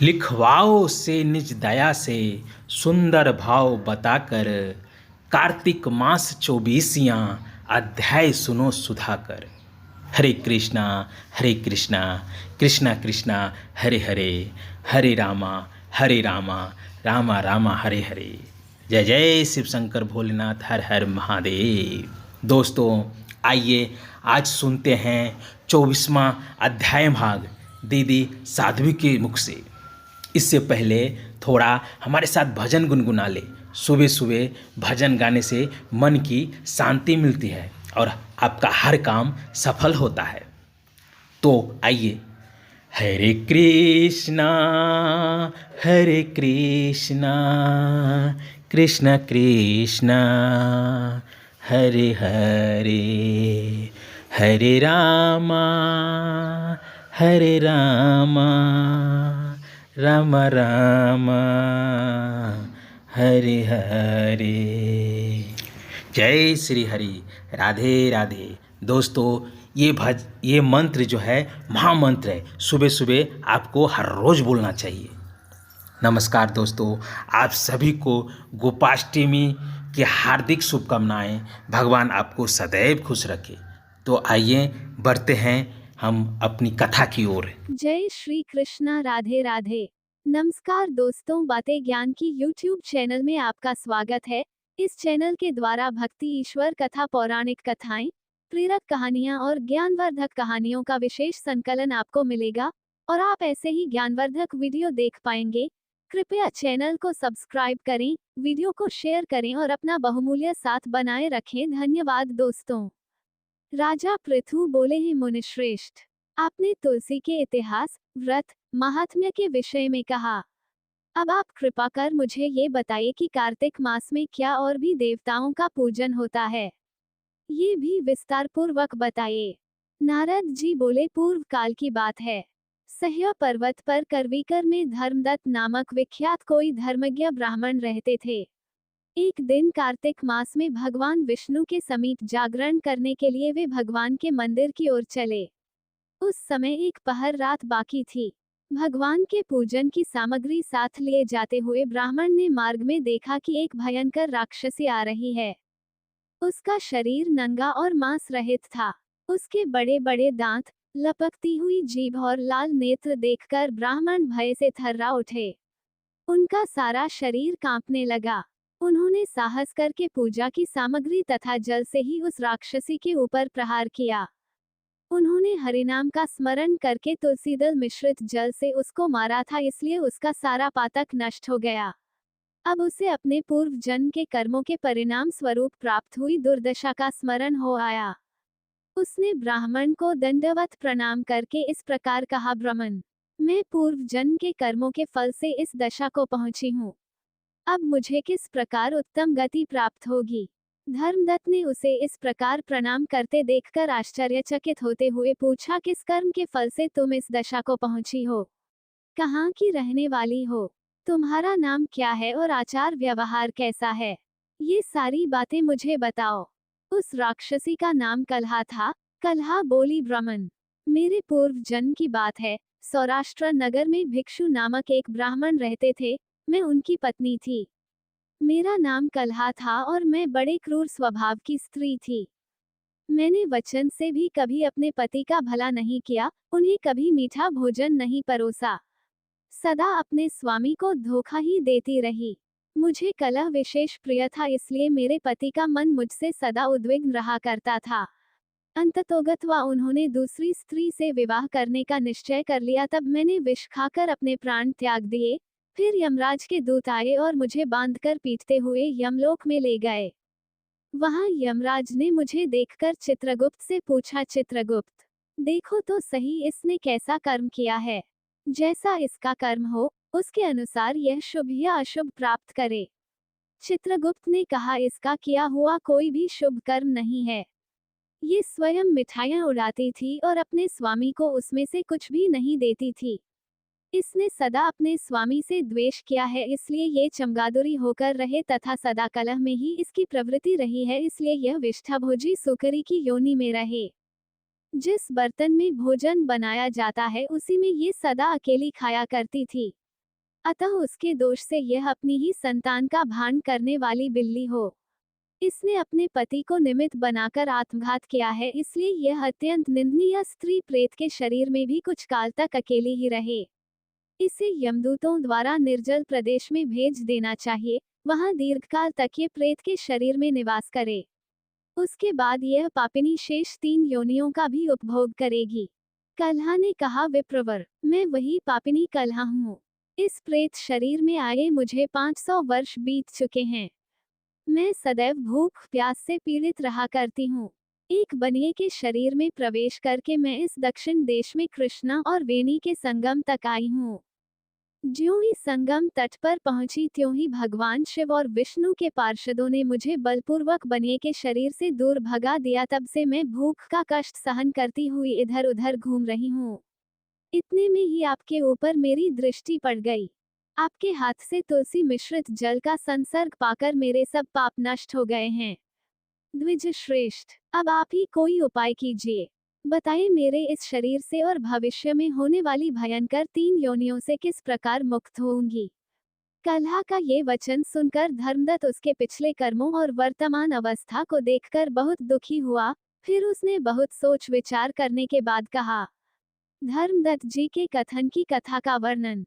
लिखवाओ से निज दया से सुंदर भाव बताकर, कार्तिक मास चौबीसियाँ अध्याय सुनो सुधाकर। हरे कृष्णा कृष्णा कृष्णा हरे हरे, हरे रामा रामा रामा हरे हरे। जय जय शिव शंकर भोलेनाथ, हर हर महादेव। दोस्तों आइए आज सुनते हैं 24वां अध्याय भाग दीदी साध्वी के मुख से। इससे पहले थोड़ा हमारे साथ भजन गुनगुना ले। सुबह सुबह भजन गाने से मन की शांति मिलती है और आपका हर काम सफल होता है। तो आइए। हरे कृष्णा कृष्ण कृष्ण हरे हरे, हरे रामा राम राम हरे हरे। जय श्री हरि, राधे राधे। दोस्तों ये मंत्र जो है महामंत्र है, सुबह सुबह आपको हर रोज़ बोलना चाहिए। नमस्कार दोस्तों, आप सभी को गोपाष्टमी की हार्दिक शुभकामनाएं। भगवान आपको सदैव खुश रखे। तो आइए बढ़ते हैं हम अपनी कथा की ओर। जय श्री कृष्णा, राधे राधे। नमस्कार दोस्तों, बातें ज्ञान की YouTube चैनल में आपका स्वागत है। इस चैनल के द्वारा भक्ति, ईश्वर कथा, पौराणिक कथाएं, प्रेरक कहानियां और ज्ञानवर्धक कहानियों का विशेष संकलन आपको मिलेगा और आप ऐसे ही ज्ञानवर्धक वीडियो देख पाएंगे। कृपया चैनल को सब्सक्राइब करें, वीडियो को शेयर करें और अपना बहुमूल्य साथ बनाए रखें। धन्यवाद दोस्तों। राजा पृथु बोले हैं, मुनिश्रेष्ठ, आपने तुलसी के इतिहास, व्रत, महात्म्य के विषय में कहा। अब आप कृपा कर मुझे ये बताइए कि कार्तिक मास में क्या और भी देवताओं का पूजन होता है, ये भी विस्तार पूर्वक बताइए। नारद जी बोले, पूर्व काल की बात है। सह्य पर्वत पर करवीकर में धर्मदत्त नामक विख्यात कोई धर्मज्ञ ब्राह्मण रहते थे। एक दिन कार्तिक मास में भगवान विष्णु के समीप जागरण करने के लिए वे भगवान के मंदिर की ओर चले। उस समय एक पहर रात बाकी थी। भगवान के पूजन की सामग्री साथ लिए जाते हुए ब्राह्मण ने मार्ग में देखा कि एक भयंकर राक्षसी आ रही है। उसका शरीर नंगा और मांस रहित था। उसके बड़े बड़े दांत, लपकती हुई जीभ और लाल नेत्र देखकर ब्राह्मण भय से थर्रा उठे। उनका सारा शरीर कांपने लगा। उन्होंने साहस करके पूजा की सामग्री तथा जल से ही उस राक्षसी के ऊपर प्रहार किया। उन्होंने हरिनाम का स्मरण करके तुलसीदल मिश्रित जल से उसको मारा था, इसलिए उसका सारा पातक नष्ट हो गया। अब उसे अपने पूर्व जन्म के कर्मों के परिणाम स्वरूप प्राप्त हुई दुर्दशा का स्मरण हो आया। उसने ब्राह्मण को दंडवत प्रणाम करके इस प्रकार कहा, ब्राह्मण, मैं पूर्व जन्म के कर्मों के फल से इस दशा को पहुंची हूँ। अब मुझे किस प्रकार उत्तम गति प्राप्त होगी? धर्मदत्त ने उसे इस प्रकार प्रणाम करते देखकर आश्चर्यचकित होते हुए पूछा, किस कर्म के फल से तुम इस दशा को पहुंची हो? कहाँ की रहने वाली हो? तुम्हारा नाम क्या है और आचार व्यवहार कैसा है? ये सारी बातें मुझे बताओ। उस राक्षसी का नाम कलहा था। कलहा बोली, ब्राह्मण, मेरे पूर्व जन्म की बात है। सौराष्ट्र नगर में भिक्षु नामक एक ब्राह्मण रहते थे। मैं उनकी पत्नी थी। मेरा नाम कलहा था और मैं बड़े क्रूर स्वभाव की स्त्री थी। मैंने वचन से भी कभी अपने पति का भला नहीं किया, उन्हें कभी मीठा भोजन नहीं परोसा। सदा अपने स्वामी को धोखा ही देती रही। मुझे कलह विशेष प्रिय था, इसलिए मेरे पति का मन मुझसे सदा उद्विग्न रहा करता था। अंततोगत्वा उन्होंने दूसरी स्त्री से विवाह करने का निश्चय कर लिया। तब मैंने विष खाकर अपने प्राण त्याग दिए। फिर यमराज के दूत आए और मुझे बांधकर पीटते हुए यमलोक में ले गए। वहां यमराज ने मुझे देखकर चित्रगुप्त से पूछा, चित्रगुप्त, देखो तो सही इसने कैसा कर्म किया है। जैसा इसका कर्म हो, उसके अनुसार यह शुभ या अशुभ प्राप्त करे। चित्रगुप्त ने कहा, इसका किया हुआ कोई भी शुभ कर्म नहीं है। ये स्वयं मिठाइयां उड़ाती थी और अपने स्वामी को उसमें से कुछ भी नहीं देती थी। इसने सदा अपने स्वामी से द्वेष किया है, इसलिए ये चमगादुरी होकर रहे तथा सदा कलह में ही इसकी प्रवृत्ति रही है, इसलिए यह विष्ठाभोजी सुकरी की योनि में रहे। जिस बर्तन में भोजन बनाया जाता है उसी में ये सदा अकेली खाया करती थी। अतः उसके दोष से यह अपनी ही संतान का भान करने वाली बिल्ली हो। इसने अपने पति को निमित्त बनाकर आत्मघात किया है, इसलिए यह अत्यंत निंदनीय स्त्री प्रेत के शरीर में भी कुछ काल तक अकेली ही रहे। इसे यमदूतों द्वारा निर्जल प्रदेश में भेज देना चाहिए, वहां दीर्घकाल तक ये प्रेत के शरीर में निवास करे। उसके बाद यह पापिनी शेष 3 योनियों का भी उपभोग करेगी। कल्हा ने कहा, विप्रवर, मैं वही पापिनी कल्हा हूँ। इस प्रेत शरीर में आए मुझे 500 वर्ष बीत चुके हैं। मैं सदैव भूख प्यास से पीड़ित रहा करती हूँ। एक बनिए के शरीर में प्रवेश करके मैं इस दक्षिण देश में कृष्णा और वेणी के संगम तक आई हूँ। ज्यों ही संगम तट पर पहुंची त्यों ही भगवान शिव और विष्णु के पार्षदों ने मुझे बलपूर्वक बनिए के शरीर से दूर भगा दिया। तब से मैं भूख का कष्ट सहन करती हुई इधर उधर घूम रही हूँ। इतने में ही आपके ऊपर मेरी दृष्टि पड़ गई। आपके हाथ से तुलसी मिश्रित जल का संसर्ग पाकर मेरे सब पाप नष्ट हो गए हैं। द्विज श्रेष्ठ, अब आप ही कोई उपाय कीजिए। बताइए, मेरे इस शरीर से और भविष्य में होने वाली भयंकर 3 योनियों से किस प्रकार मुक्त होऊंगी। कल्हा का ये वचन सुनकर धर्मदत्त उसके पिछले कर्मों और वर्तमान अवस्था को देखकर बहुत दुखी हुआ। फिर उसने बहुत सोच विचार करने के बाद कहा, धर्मदत्त जी के कथन की कथा का वर्णन